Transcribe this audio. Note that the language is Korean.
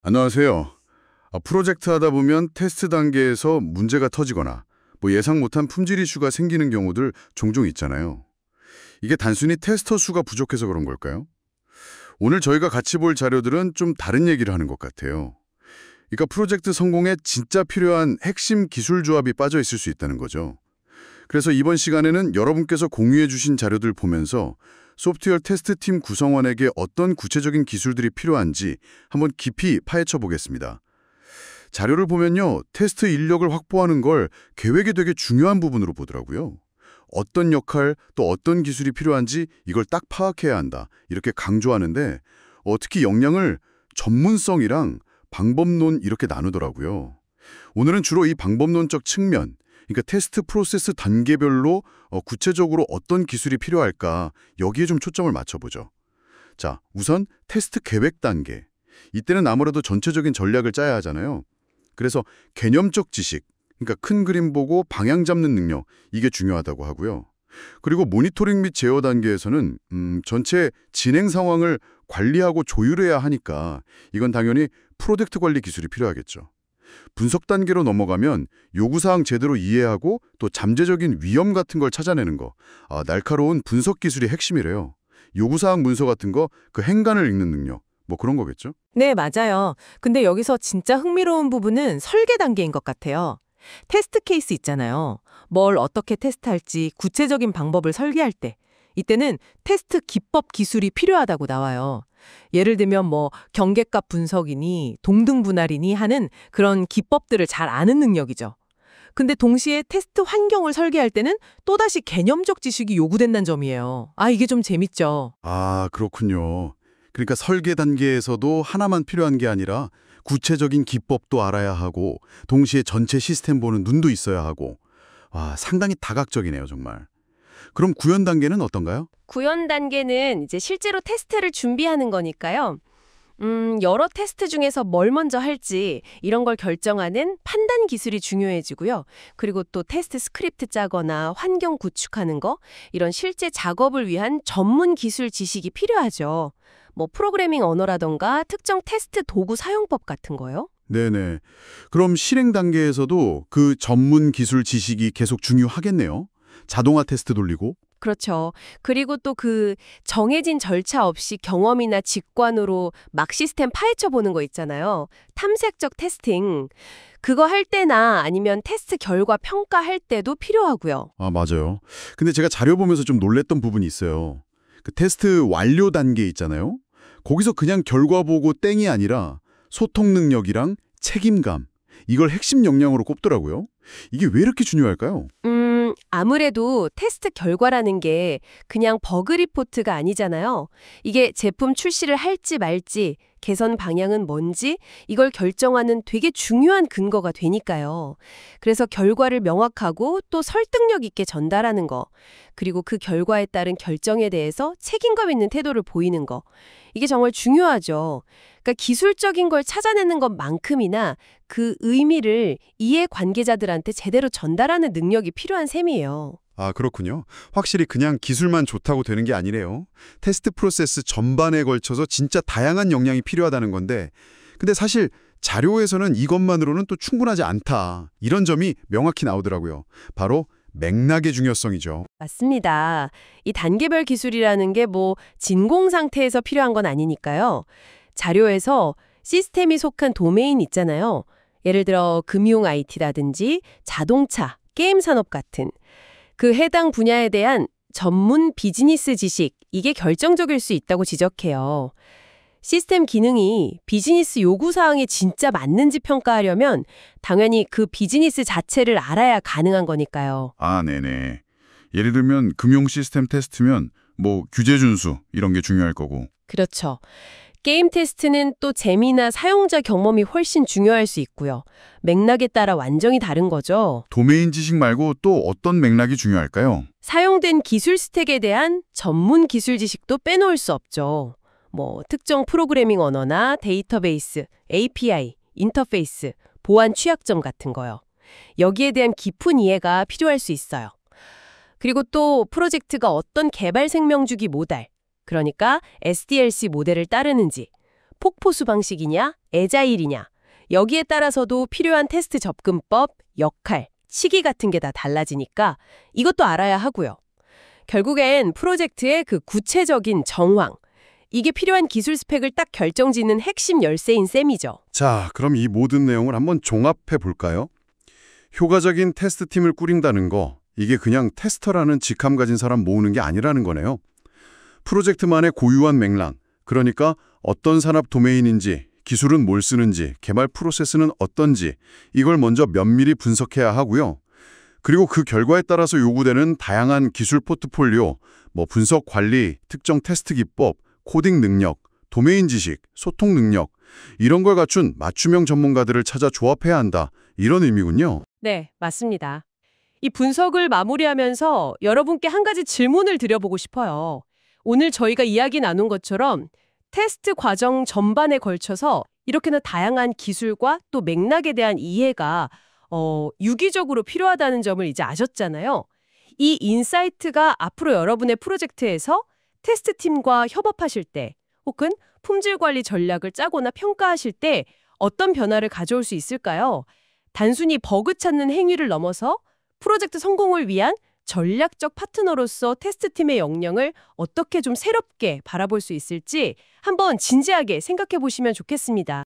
안녕하세요. 프로젝트 하다 보면 테스트 단계에서 문제가 터지거나 예상 못한 품질 이슈가 생기는 경우들 종종 있잖아요. 이게 단순히 테스터 수가 부족해서 그런 걸까요? 오늘 저희가 같이 볼 자료들은 좀 다른 얘기를 하는 것 같아요. 그러니까 프로젝트 성공에 진짜 필요한 핵심 기술 조합이 빠져 있을 수 있다는 거죠. 그래서 이번 시간에는 여러분께서 공유해 주신 자료들 보면서 소프트웨어 테스트팀 구성원에게 어떤 구체적인 기술들이 필요한지 한번 깊이 파헤쳐 보겠습니다. 자료를 보면요, 테스트 인력을 확보하는 걸 계획이 되게 중요한 부분으로 보더라고요. 어떤 역할 또 어떤 기술이 필요한지 이걸 딱 파악해야 한다, 이렇게 강조하는데 특히 역량을 전문성이랑 방법론 이렇게 나누더라고요. 오늘은 주로 이 방법론적 측면, 그러니까 테스트 프로세스 단계별로 구체적으로 어떤 기술이 필요할까 여기에 좀 초점을 맞춰보죠. 자, 우선 테스트 계획 단계. 이때는 아무래도 전체적인 전략을 짜야 하잖아요. 그래서 개념적 지식, 그러니까 큰 그림 보고 방향 잡는 능력, 이게 중요하다고 하고요. 그리고 모니터링 및 제어 단계에서는 전체 진행 상황을 관리하고 조율해야 하니까 이건 당연히 프로젝트 관리 기술이 필요하겠죠. 분석 단계로 넘어가면 요구사항 제대로 이해하고 또 잠재적인 위험 같은 걸 찾아내는 거. 날카로운 분석 기술이 핵심이래요. 요구사항 문서 같은 거, 그 행간을 읽는 능력, 그런 거겠죠? 네, 맞아요. 근데 여기서 진짜 흥미로운 부분은 설계 단계인 것 같아요. 테스트 케이스 있잖아요. 뭘 어떻게 테스트할지 구체적인 방법을 설계할 때 이때는 테스트 기법 기술이 필요하다고 나와요. 예를 들면 경계값 분석이니 동등 분할이니 하는 그런 기법들을 잘 아는 능력이죠. 근데 동시에 테스트 환경을 설계할 때는 또다시 개념적 지식이 요구된다는 점이에요. 이게 좀 재밌죠. 그렇군요. 그러니까 설계 단계에서도 하나만 필요한 게 아니라 구체적인 기법도 알아야 하고 동시에 전체 시스템 보는 눈도 있어야 하고 상당히 다각적이네요, 정말. 그럼 구현 단계는 어떤가요? 구현 단계는 이제 실제로 테스트를 준비하는 거니까요. 여러 테스트 중에서 뭘 먼저 할지 이런 걸 결정하는 판단 기술이 중요해지고요. 그리고 또 테스트 스크립트 짜거나 환경 구축하는 거, 이런 실제 작업을 위한 전문 기술 지식이 필요하죠. 프로그래밍 언어라던가 특정 테스트 도구 사용법 같은 거요. 네네. 그럼 실행 단계에서도 그 전문 기술 지식이 계속 중요하겠네요. 자동화 테스트 돌리고. 그렇죠. 그리고 또 그 정해진 절차 없이 경험이나 직관으로 막 시스템 파헤쳐 보는 거 있잖아요. 탐색적 테스팅. 그거 할 때나 아니면 테스트 결과 평가할 때도 필요하고요. 맞아요. 근데 제가 자료 보면서 좀 놀랬던 부분이 있어요. 그 테스트 완료 단계 있잖아요. 거기서 그냥 결과 보고 땡이 아니라 소통 능력이랑 책임감, 이걸 핵심 역량으로 꼽더라고요. 이게 왜 이렇게 중요할까요? 아무래도 테스트 결과라는 게 그냥 버그 리포트가 아니잖아요. 이게 제품 출시를 할지 말지, 개선 방향은 뭔지 이걸 결정하는 되게 중요한 근거가 되니까요. 그래서 결과를 명확하고 또 설득력 있게 전달하는 거, 그리고 그 결과에 따른 결정에 대해서 책임감 있는 태도를 보이는 거, 이게 정말 중요하죠. 그러니까 기술적인 걸 찾아내는 것만큼이나 그 의미를 이해 관계자들한테 제대로 전달하는 능력이 필요한 셈이에요. 그렇군요. 확실히 그냥 기술만 좋다고 되는 게 아니래요. 테스트 프로세스 전반에 걸쳐서 진짜 다양한 역량이 필요하다는 건데, 근데 사실 자료에서는 이것만으로는 또 충분하지 않다, 이런 점이 명확히 나오더라고요. 바로 맥락의 중요성이죠. 맞습니다. 이 단계별 기술이라는 게 진공 상태에서 필요한 건 아니니까요. 자료에서 시스템이 속한 도메인 있잖아요. 예를 들어 금융 IT라든지 자동차, 게임 산업 같은 그 해당 분야에 대한 전문 비즈니스 지식, 이게 결정적일 수 있다고 지적해요. 시스템 기능이 비즈니스 요구사항에 진짜 맞는지 평가하려면 당연히 그 비즈니스 자체를 알아야 가능한 거니까요. 네네. 예를 들면 금융 시스템 테스트면 규제 준수 이런 게 중요할 거고. 그렇죠. 게임 테스트는 또 재미나 사용자 경험이 훨씬 중요할 수 있고요. 맥락에 따라 완전히 다른 거죠. 도메인 지식 말고 또 어떤 맥락이 중요할까요? 사용된 기술 스택에 대한 전문 기술 지식도 빼놓을 수 없죠. 특정 프로그래밍 언어나 데이터베이스, API, 인터페이스, 보안 취약점 같은 거요. 여기에 대한 깊은 이해가 필요할 수 있어요. 그리고 또 프로젝트가 어떤 개발 생명주기 모델, 그러니까 SDLC 모델을 따르는지, 폭포수 방식이냐, 애자일이냐. 여기에 따라서도 필요한 테스트 접근법, 역할, 시기 같은 게 다 달라지니까 이것도 알아야 하고요. 결국엔 프로젝트의 그 구체적인 정황, 이게 필요한 기술 스펙을 딱 결정짓는 핵심 열쇠인 셈이죠. 자, 그럼 이 모든 내용을 한번 종합해 볼까요? 효과적인 테스트팀을 꾸린다는 거, 이게 그냥 테스터라는 직함 가진 사람 모으는 게 아니라는 거네요. 프로젝트만의 고유한 맥락, 그러니까 어떤 산업 도메인인지, 기술은 뭘 쓰는지, 개발 프로세스는 어떤지 이걸 먼저 면밀히 분석해야 하고요. 그리고 그 결과에 따라서 요구되는 다양한 기술 포트폴리오, 분석 관리, 특정 테스트 기법, 코딩 능력, 도메인 지식, 소통 능력 이런 걸 갖춘 맞춤형 전문가들을 찾아 조합해야 한다. 이런 의미군요. 네, 맞습니다. 이 분석을 마무리하면서 여러분께 한 가지 질문을 드려보고 싶어요. 오늘 저희가 이야기 나눈 것처럼 테스트 과정 전반에 걸쳐서 이렇게나 다양한 기술과 또 맥락에 대한 이해가 유기적으로 필요하다는 점을 이제 아셨잖아요. 이 인사이트가 앞으로 여러분의 프로젝트에서 테스트팀과 협업하실 때 혹은 품질 관리 전략을 짜거나 평가하실 때 어떤 변화를 가져올 수 있을까요? 단순히 버그 찾는 행위를 넘어서 프로젝트 성공을 위한 전략적 파트너로서 테스트팀의 역량을 어떻게 좀 새롭게 바라볼 수 있을지 한번 진지하게 생각해 보시면 좋겠습니다.